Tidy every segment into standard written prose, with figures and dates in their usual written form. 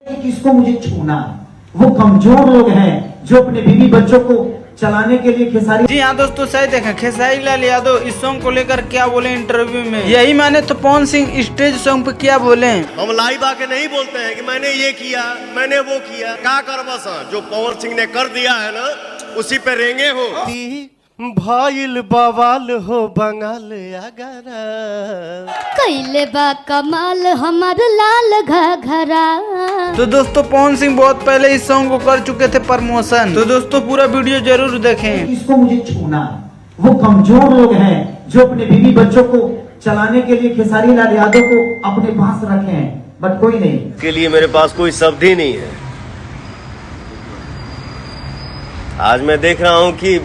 किसको मुझे छूना, वो कमजोर लोग हैं जो अपने बीवी बच्चों को चलाने के लिए खेसारी। जी हाँ दोस्तों, सही देखा। खेसारी लाल यादव इस सॉन्ग को लेकर क्या बोले इंटरव्यू में, यही माने तो पवन सिंह स्टेज सॉन्ग पे क्या बोले। हम लाइव आके नहीं बोलते हैं कि मैंने ये किया, मैंने वो किया। क्या कर बस जो पवन सिंह ने कर दिया है ना, उसी पे रेंगे हो। भाईल बवाल हो बंगाल अगरा, कैले बा कमाल हमार लाल घघरा। तो दोस्तों पवन सिंह बहुत पहले इस सॉन्ग को कर चुके थे प्रमोशन। तो दोस्तों पूरा वीडियो जरूर देखें। किसको मुझे छूना, वो कमजोर लोग हैं जो अपने बीवी बच्चों को चलाने के लिए खेसारी लाल यादव को अपने पास रखे हैं, बट कोई नहीं। के लिए मेरे पास कोई शब्द ही नहीं है। आज मैं देख रहा हूँ कि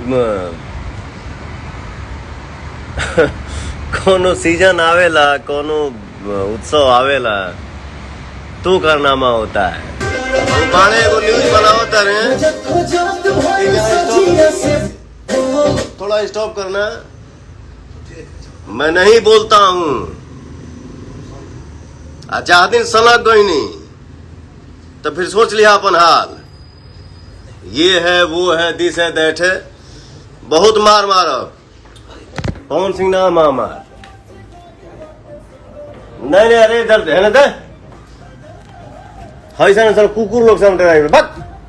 कोनो सीजन आवेला, कोनो उत्सव आवेला, तू कारनामा होता है। बाणे को न्यूज बनावता रहे, थोड़ा स्टॉप करना। मैं नहीं बोलता हूँ, अच्छा दिन सलग गई नहीं तो फिर सोच लिया अपन हाल। ये है वो है, दिस है दैट है, बहुत मार मारो। पवन सिंह ना मार नहीं, अरे इधर है ना दे, सर कुकुर लोग से